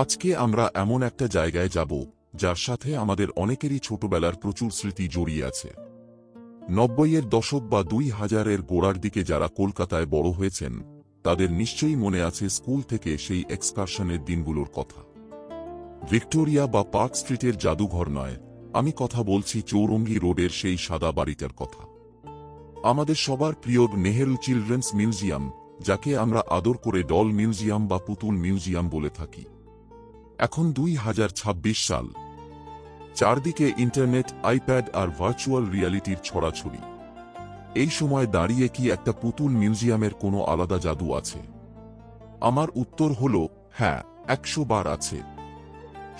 আজকে আমরা এমন একটা জায়গায় যাব যার সাথে আমাদের অনেকেরই ছোটবেলার প্রচুর স্মৃতি জড়িয়ে আছে। ৯০-এর দশক বা ২০০০-এর গোড়ার দিকে যারা কলকাতায় বড় হয়েছেন তাদের নিশ্চয়ই মনে আছে স্কুল থেকে সেই এক্সকারশনের দিনগুলোর কথা। ভিক্টোরিয়া বা পার্ক স্ট্রিটের জাদুঘর নয়, আমি কথা বলছি চৌরঙ্গি রোডের সেই সাদা বাড়িটার কথা। আমাদের সবার প্রিয় নেহেরু চিলড্রেন্স মিউজিয়াম, যাকে আমরা আদর করে ডল মিউজিয়াম বা পুতুল মিউজিয়াম বলে থাকি। এখন ২০২৬ সাল, চারদিকে ইন্টারনেট, আইপ্যাড আর ভার্চুয়াল রিয়ালিটির ছড়াছড়ি। এই সময় দাঁড়িয়ে কি একটা পুতুল মিউজিয়ামের কোনো আলাদা জাদু আছে? আমার উত্তর হল হ্যাঁ, ১০০ বার আছে।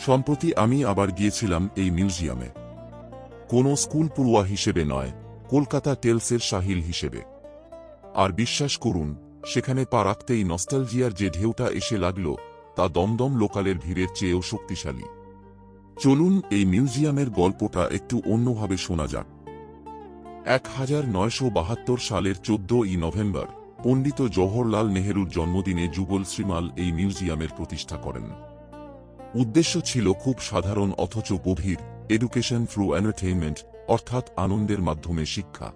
সম্প্রতি আমি আবার গিয়েছিলাম এই মিউজিয়ামে। কোনো স্কুল পড়ুয়া হিসেবে নয়, কলকাতা টেলসের সাহিল হিসেবে। আর বিশ্বাস করুন, সেখানে পা রাখতেই নস্টালজিয়ার যে ঢেউটা এসে লাগল তা দমদম লোকালের ভিড়ের চেয়েও শক্তিশালী। চলুন এই মিউজিয়ামের গল্পটা একটু অন্যভাবে শোনা যাক। ১৯৭২ সালের ১৪ই নভেম্বর পণ্ডিত জওহরলাল নেহেরুর জন্মদিনে যুগল শ্রীমাল এই মিউজিয়ামের প্রতিষ্ঠা করেন। উদ্দেশ্য ছিল খুব সাধারণ অথচ গভীর, এডুকেশন থ্রু এন্টারটেইনমেন্ট, অর্থাৎ আনন্দের মাধ্যমে শিক্ষা।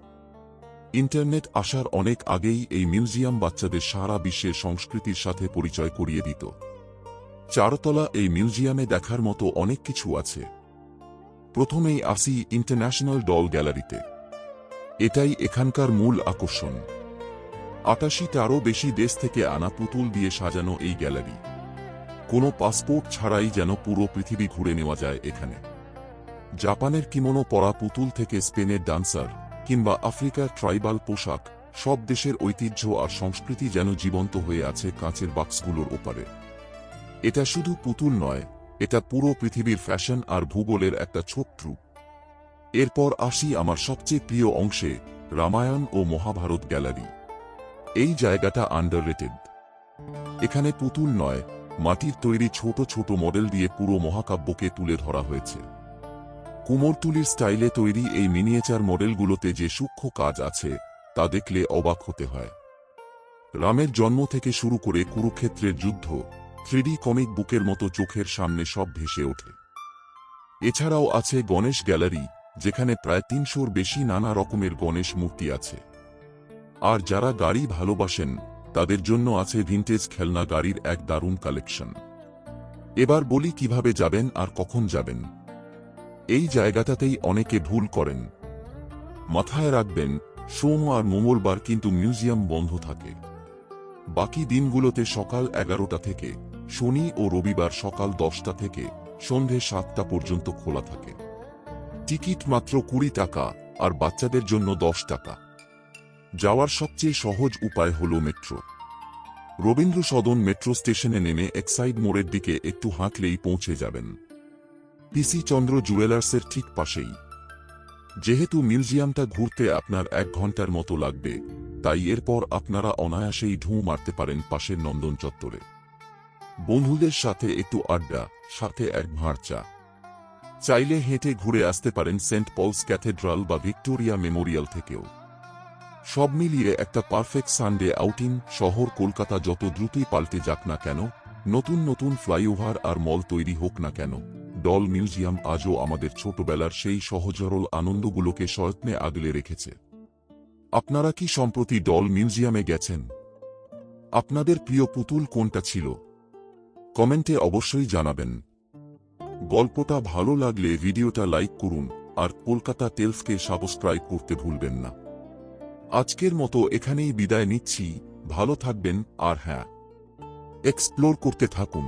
ইন্টারনেট আসার অনেক আগেই এই মিউজিয়াম বাচ্চাদের সারা বিশ্বের সংস্কৃতির সাথে পরিচয় করিয়ে দিত। চারতলা এই মিউজিয়ামে দেখার মতো অনেক কিছু আছে। প্রথমেই আসি ইন্টারন্যাশনাল ডল গ্যালারিতে। এটাই এখানকার মূল আকর্ষণ। ৮৮টারও বেশি দেশ থেকে আনা পুতুল দিয়ে সাজানো এই গ্যালারি। কোনো পাসপোর্ট ছাড়াই যেন পুরো পৃথিবী ঘুরে নেওয়া যায় এখানে। জাপানের কিমোনো পরা পুতুল থেকে স্পেনের ডান্সার কিংবা আফ্রিকার ট্রাইবাল পোশাক, সব দেশের ঐতিহ্য আর সংস্কৃতি যেন জীবন্ত হয়ে আছে কাঁচের বাক্সগুলোর ওপারে। এটা শুধু পুতুল নয়, এটা পুরো পৃথিবীর ফ্যাশন আর ভূগোলের একটা ছোট্ট রূপ। এরপর আসি আমার সবচেয়ে প্রিয় অংশে, রামায়ণ ও মহাভারত গ্যালারি। এই জায়গাটা আন্ডাররেটেড। এখানে পুতুল নয়, মাটির তৈরি ছোট ছোট মডেল দিয়ে পুরো মহাকাব্যকে তুলে ধরা হয়েছে। কুমোরটুলির স্টাইলে তৈরি এই মিনিয়েচার মডেলগুলোতে যে সূক্ষ্ম কাজ আছে তা দেখলে অবাক হতে হয়। রামের জন্ম থেকে শুরু করে কুরুক্ষেত্রের যুদ্ধ 3D কমিক বুকের মতো চোখের সামনে সব ভেসে ওঠে। এছাড়াও আছে গণেশ গ্যালারি, যেখানে প্রায় ৩০০-র বেশি নানা রকমের গণেশ মূর্তি আছে। আর যারা গাড়ি ভালোবাসেন তাদের জন্য আছে ভিন্টেজ খেলনা গাড়ির এক দারুণ কালেকশন। এবার বলি কিভাবে যাবেন আর কখন যাবেন। এই জায়গাটাতেই অনেকে ভুল করেন। মাথায় রাখবেন, সোম আর মঙ্গলবার কিন্তু মিউজিয়াম বন্ধ থাকে। বাকি দিনগুলোতে সকাল ১১টা থেকে, শনি ও রবিবার সকাল 10টা থেকে সন্ধে 7টা পর্যন্ত খোলা থাকে। টিকিট মাত্র ২০ টাকা, আর বাচ্চাদের জন্য 10 টাকা। যাওয়ার সবচেয়ে সহজ উপায় হল মেট্রো। রবীন্দ্র সদন মেট্রো স্টেশনে নেমে এক্সাইড মোড়ের দিকে একটু হাঁটলেই পৌঁছে যাবেন। পিসি চন্দ্র জুয়েলার্সের ঠিক পাশেই। যেহেতু মিউজিয়ামটা ঘুরতে আপনার ১ ঘন্টার মতো লাগবে, তাই এরপর আপনারা অনায়াসেই ঢুঁ মারতে পারেন পাশের নন্দন চত্বরে। বন্ধুদের সাথে একটু আড্ডা, সাথে এক ভাঁড় চা। চাইলে হেঁটে ঘুরে আসতে পারেন সেন্ট পলস ক্যাথেড্রাল বা ভিক্টোরিয়া মেমোরিয়াল থেকেও। সব মিলিয়ে একটা পারফেক্ট সানডে আউটিং। শহর কলকাতা যত দ্রুতই পাল্টে যাক না কেন, নতুন নতুন ফ্লাইওভার আর মল তৈরি হোক না কেন, ডল মিউজিয়াম আজও আমাদের ছোটবেলার সেই সহজ-সরল আনন্দগুলোকে সযত্নে আগলে রেখেছে। আপনারা কি সম্প্রতি ডল মিউজিয়ামে গেছেন? আপনাদের প্রিয় পুতুল কোনটা ছিল? কমেন্টে অবশ্যই জানাবেন। গল্পটা ভালো লাগলে ভিডিওটা লাইক করুন, আর কলকাতা টেলসকে সাবস্ক্রাইব করতে ভুলবেন না। আজকের মতো এখানেই বিদায় নিচ্ছি। ভালো থাকবেন, আর হ্যাঁ, এক্সপ্লোর করতে থাকুন।